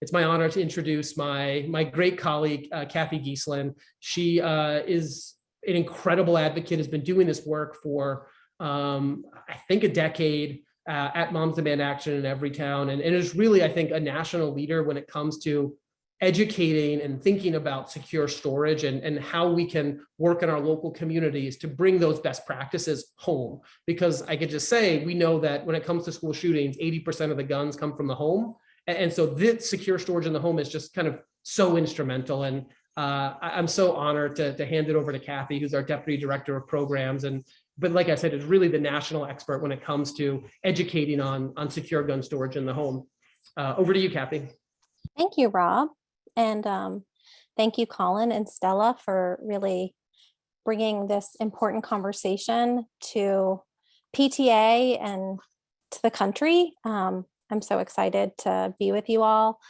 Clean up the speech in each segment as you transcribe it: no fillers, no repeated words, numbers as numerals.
It's my honor to introduce my great colleague, Kathy Geeslin. She is an incredible advocate, has been doing this work for, I think, a decade at Moms Demand Action in Everytown, and is really, I think, a national leader when it comes to educating and thinking about secure storage and how we can work in our local communities to bring those best practices home. Because I could just say, we know that when it comes to school shootings, 80% of the guns come from the home. And so this secure storage in the home is just kind of so instrumental. And I'm so honored to hand it over to Kathy, who's our Deputy Director of Programs. But like I said, is really the national expert when it comes to educating on secure gun storage in the home. Over to you, Kathy. Thank you, Rob. And thank you, Colin and Stella, for really bringing this important conversation to PTA and to the country. I'm so excited to be with you all.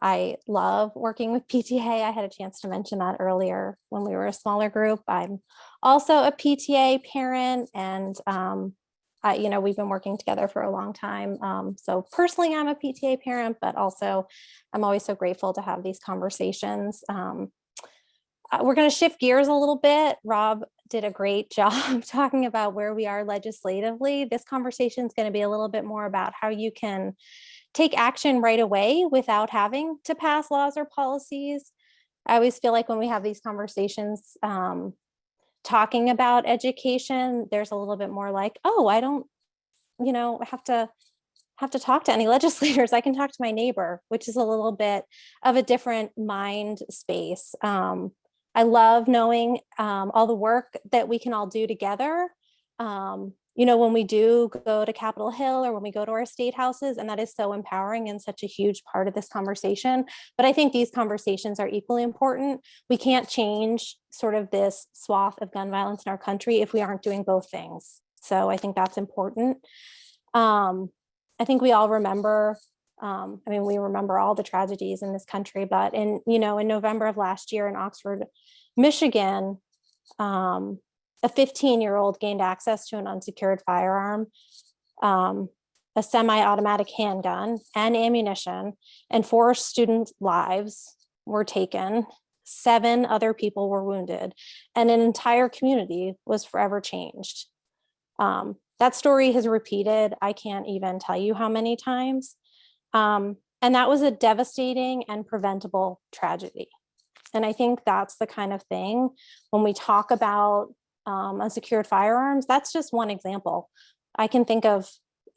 I love working with PTA. I had a chance to mention that earlier when we were a smaller group. I'm also a PTA parent, and we've been working together for a long time. So personally, I'm a PTA parent, but also I'm always so grateful to have these conversations. We're going to shift gears a little bit. Rob did a great job talking about where we are legislatively. This conversation is going to be a little bit more about how you can take action right away without having to pass laws or policies. I always feel like when we have these conversations, talking about education, there's a little bit more like, oh, I don't, have to talk to any legislators. I can talk to my neighbor, which is a little bit of a different mind space. I love knowing all the work that we can all do together. When we do go to Capitol Hill or when we go to our state houses, and that is so empowering and such a huge part of this conversation. But I think these conversations are equally important. We can't change sort of this swath of gun violence in our country if we aren't doing both things. So I think that's important. I think we all remember, we remember all the tragedies in this country, but in November of last year in Oxford, Michigan, a 15-year-old gained access to an unsecured firearm, a semi-automatic handgun, and ammunition, and 4 student lives were taken. 7 other people were wounded, and an entire community was forever changed. That story has repeated, I can't even tell you how many times. And that was a devastating and preventable tragedy. And I think that's the kind of thing when we talk about unsecured firearms, that's just one example. I can think of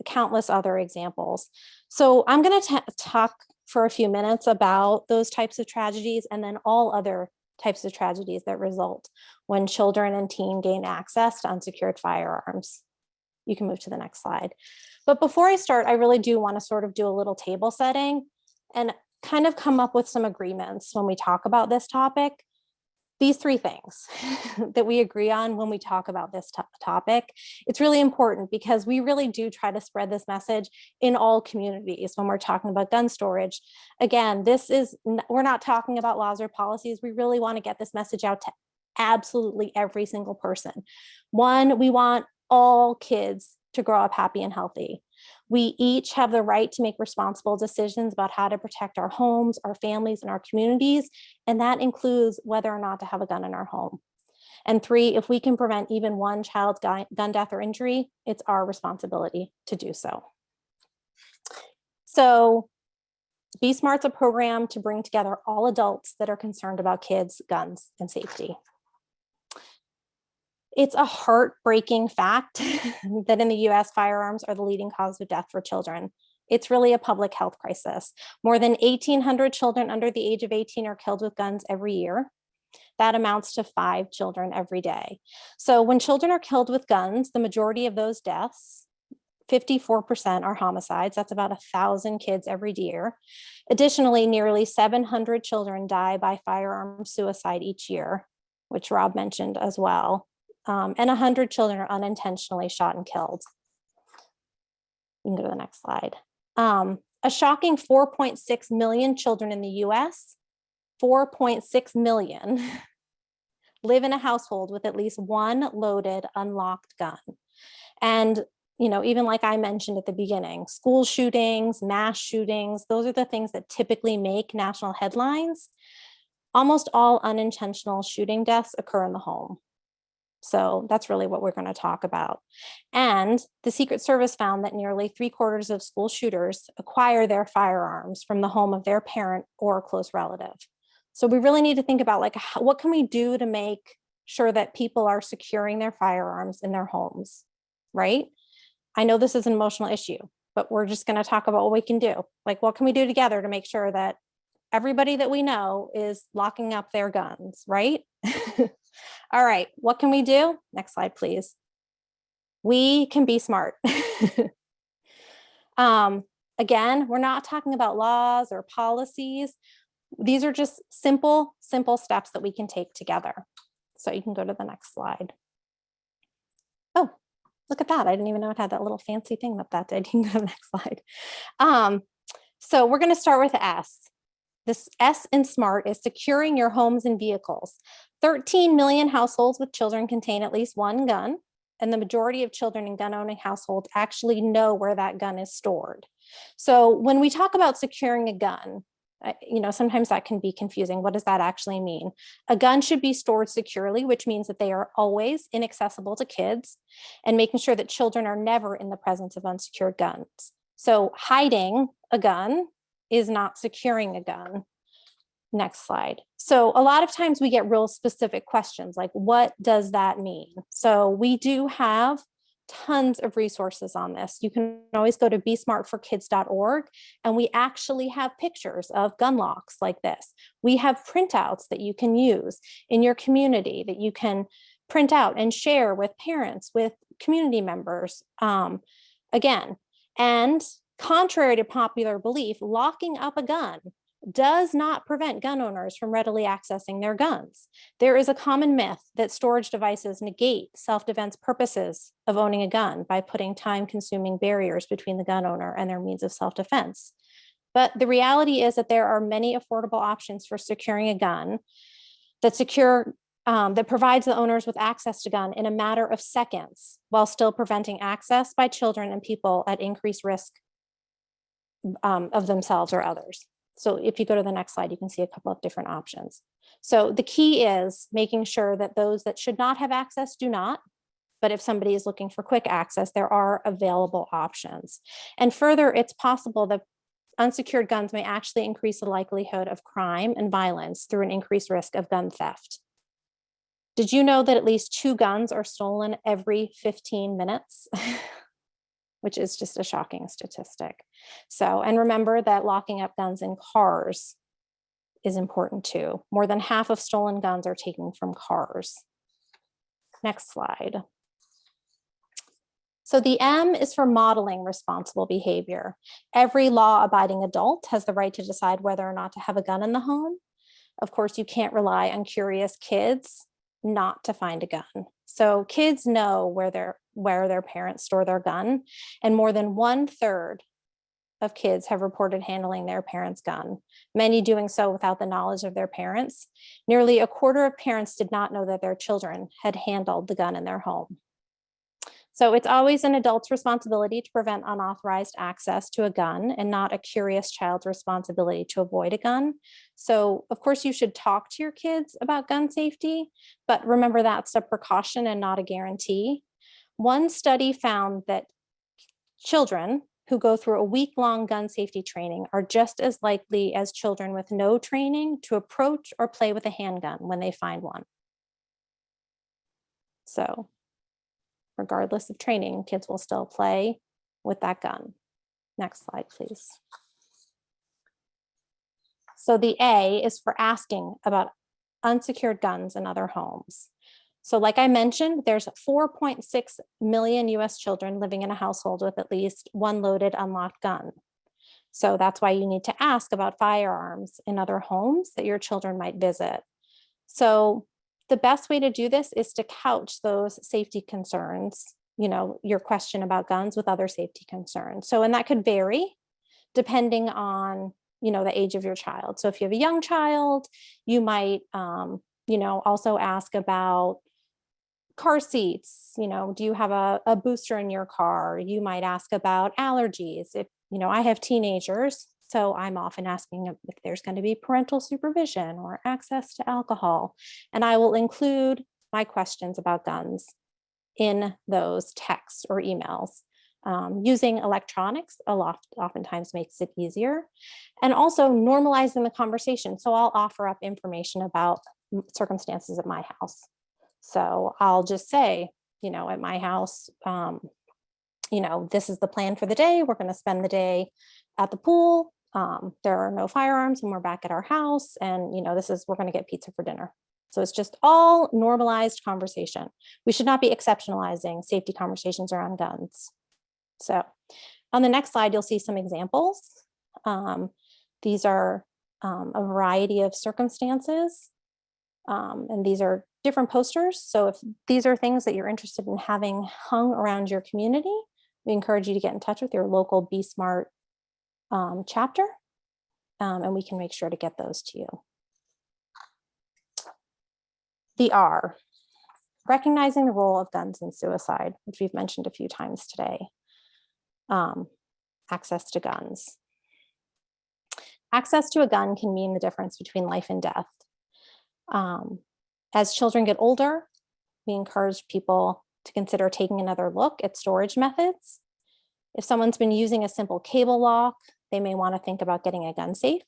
countless other examples. So I'm going to talk for a few minutes about those types of tragedies and then all other types of tragedies that result when children and teen gain access to unsecured firearms. You can move to the next slide. But before I start, I really do want to sort of do a little table setting and kind of come up with some agreements when we talk about this topic. These 3 things that we agree on when we talk about this topic, it's really important because we really do try to spread this message in all communities when we're talking about gun storage. Again, we're not talking about laws or policies. We really want to get this message out to absolutely every single person. 1, we want all kids to grow up happy and healthy. We each have the right to make responsible decisions about how to protect our homes, our families, and our communities, and that includes whether or not to have a gun in our home. And 3, if we can prevent even one child's gun death or injury, it's our responsibility to do so. So Be Smart's a program to bring together all adults that are concerned about kids, guns, and safety. It's a heartbreaking fact that in the US, firearms are the leading cause of death for children. It's really a public health crisis. More than 1,800 children under the age of 18 are killed with guns every year. That amounts to 5 children every day. So when children are killed with guns, the majority of those deaths, 54% are homicides. That's about 1,000 kids every year. Additionally, nearly 700 children die by firearm suicide each year, which Rob mentioned as well. And 100 children are unintentionally shot and killed. You can go to the next slide. A shocking 4.6 million children in the US, 4.6 million, live in a household with at least one loaded, unlocked gun. And even like I mentioned at the beginning, school shootings, mass shootings, those are the things that typically make national headlines. Almost all unintentional shooting deaths occur in the home. So that's really what we're going to talk about. And the Secret Service found that nearly 3/4 of school shooters acquire their firearms from the home of their parent or a close relative. So we really need to think about, like, what can we do to make sure that people are securing their firearms in their homes, right? I know this is an emotional issue, but we're just going to talk about what we can do. Like, what can we do together to make sure that everybody that we know is locking up their guns, right? All right, what can we do? Next slide, please. We can be smart. Again, we're not talking about laws or policies. These are just simple steps that we can take together. So you can go to the next slide. Oh, look at that. I didn't even know it had that little fancy thing that did. You can go to the next slide. So we're going to start with S. This S in SMART is securing your homes and vehicles. 13 million households with children contain at least one gun, and the majority of children in gun-owning households actually know where that gun is stored. So when we talk about securing a gun, sometimes that can be confusing. What does that actually mean? A gun should be stored securely, which means that they are always inaccessible to kids, and making sure that children are never in the presence of unsecured guns. So hiding a gun is not securing a gun. Next slide. So a lot of times we get real specific questions like, what does that mean? So we do have tons of resources on this. You can always go to besmartforkids.org, and we actually have pictures of gun locks like this. We have printouts that you can use in your community that you can print out and share with parents, with community members. Again, and contrary to popular belief, locking up a gun does not prevent gun owners from readily accessing their guns. There is a common myth that storage devices negate self-defense purposes of owning a gun by putting time-consuming barriers between the gun owner and their means of self-defense. But the reality is that there are many affordable options for securing a gun that provides the owners with access to gun in a matter of seconds, while still preventing access by children and people at increased risk of themselves or others. So if you go to the next slide, you can see a couple of different options. So the key is making sure that those that should not have access do not. But if somebody is looking for quick access, there are available options. And further, it's possible that unsecured guns may actually increase the likelihood of crime and violence through an increased risk of gun theft. Did you know that at least 2 guns are stolen every 15 minutes? Which is just a shocking statistic. So, and remember that locking up guns in cars is important too. More than half of stolen guns are taken from cars. Next slide. So the M is for modeling responsible behavior. Every law-abiding adult has the right to decide whether or not to have a gun in the home. Of course, you can't rely on curious kids not to find a gun. So kids know where their parents store their gun, and more than 1/3 of kids have reported handling their parents' gun, many doing so without the knowledge of their parents. Nearly 1/4 of parents did not know that their children had handled the gun in their home. So it's always an adult's responsibility to prevent unauthorized access to a gun, and not a curious child's responsibility to avoid a gun. So of course you should talk to your kids about gun safety, but remember that's a precaution and not a guarantee. One study found that children who go through a week-long gun safety training are just as likely as children with no training to approach or play with a handgun when they find one. So regardless of training, kids will still play with that gun. Next slide, please. So the A is for asking about unsecured guns in other homes. So like I mentioned, there's 4.6 million US children living in a household with at least one loaded unlocked gun. So that's why you need to ask about firearms in other homes that your children might visit. So the best way to do this is to couch those safety concerns, your question about guns, with other safety concerns. So, and that could vary depending on, the age of your child. So if you have a young child, you might, also ask about car seats, do you have a booster in your car? You might ask about allergies. If, I have teenagers, so I'm often asking if there's going to be parental supervision or access to alcohol. And I will include my questions about guns in those texts or emails. Using electronics oftentimes makes it easier. And also normalizing the conversation. So I'll offer up information about circumstances at my house. So I'll just say, at my house, this is the plan for the day. We're going to spend the day at the pool. There are no firearms when we're back at our house. And, we're going to get pizza for dinner. So it's just all normalized conversation. We should not be exceptionalizing safety conversations around guns. So on the next slide, you'll see some examples. These are a variety of circumstances. And these are different posters. So if these are things that you're interested in having hung around your community, we encourage you to get in touch with your local Be Smart chapter, and we can make sure to get those to you. The R, recognizing the role of guns in suicide, which we've mentioned a few times today. Access to guns. Access to a gun can mean the difference between life and death. As children get older, we encourage people to consider taking another look at storage methods. If someone's been using a simple cable lock, they may want to think about getting a gun safe.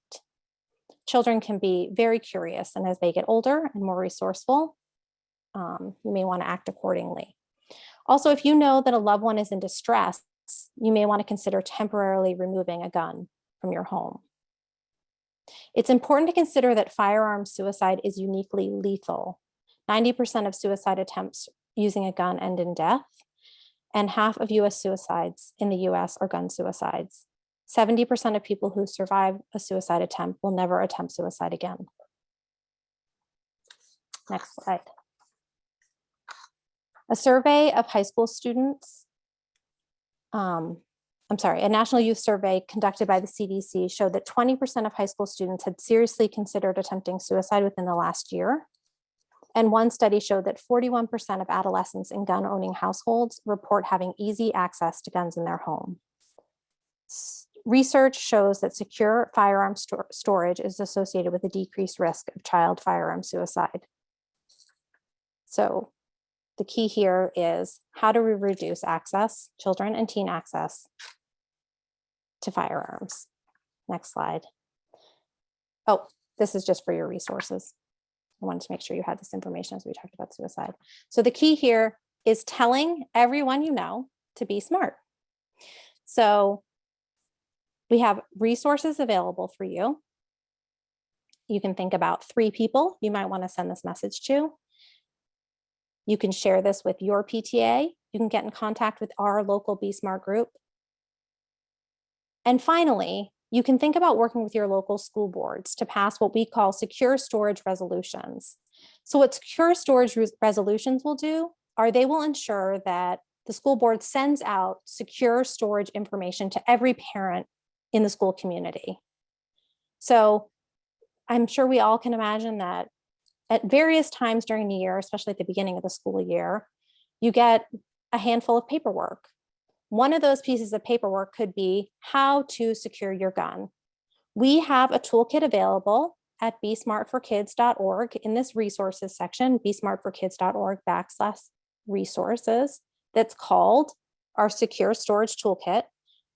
Children can be very curious, and as they get older and more resourceful, you may want to act accordingly. Also, if you know that a loved one is in distress, you may want to consider temporarily removing a gun from your home. It's important to consider that firearm suicide is uniquely lethal. 90% of suicide attempts using a gun end in death, and half of US suicides in the US are gun suicides. 70% of people who survive a suicide attempt will never attempt suicide again. Next slide. A survey of high school students, a national youth survey conducted by the CDC showed that 20% of high school students had seriously considered attempting suicide within the last year. And one study showed that 41% of adolescents in gun-owning households report having easy access to guns in their home. Research shows that secure firearm storage is associated with a decreased risk of child firearm suicide. So the key here is, how do we reduce access, children and teen access to firearms? Next slide. Oh, this is just for your resources. I wanted to make sure you had this information as we talked about suicide. So the key here is telling everyone you know to be smart. So we have resources available for you. You can think about 3 people you might want to send this message to. You can share this with your PTA. You can get in contact with our local Be Smart group. And finally, you can think about working with your local school boards to pass what we call secure storage resolutions. So what secure storage resolutions will do are they will ensure that the school board sends out secure storage information to every parent in the school community. So I'm sure we all can imagine that at various times during the year, especially at the beginning of the school year, you get a handful of paperwork. One of those pieces of paperwork could be how to secure your gun. We have a toolkit available at besmartforkids.org in this resources section, besmartforkids.org/resources, that's called our Secure Storage Toolkit.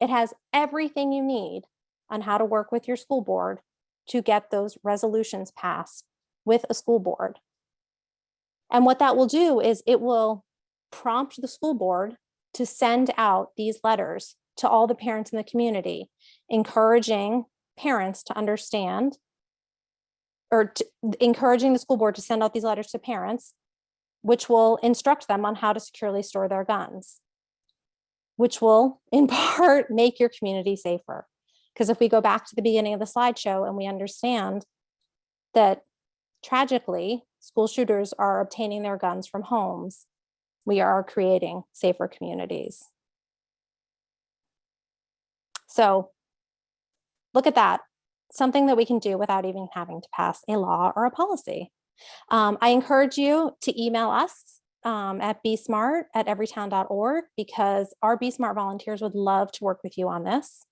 It has everything you need on how to work with your school board to get those resolutions passed with a school board. And what that will do is it will prompt the school board to send out these letters to all the parents in the community, encouraging parents to understand, or encouraging the school board to send out these letters to parents, which will instruct them on how to securely store their guns, which will in part make your community safer. Because if we go back to the beginning of the slideshow and we understand that tragically, school shooters are obtaining their guns from homes, we are creating safer communities. So look at that, something that we can do without even having to pass a law or a policy. I encourage you to email us at bsmart@everytown.org, because our BSmart volunteers would love to work with you on this.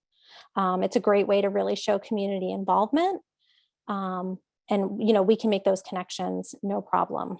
It's a great way to really show community involvement. And, we can make those connections, no problem.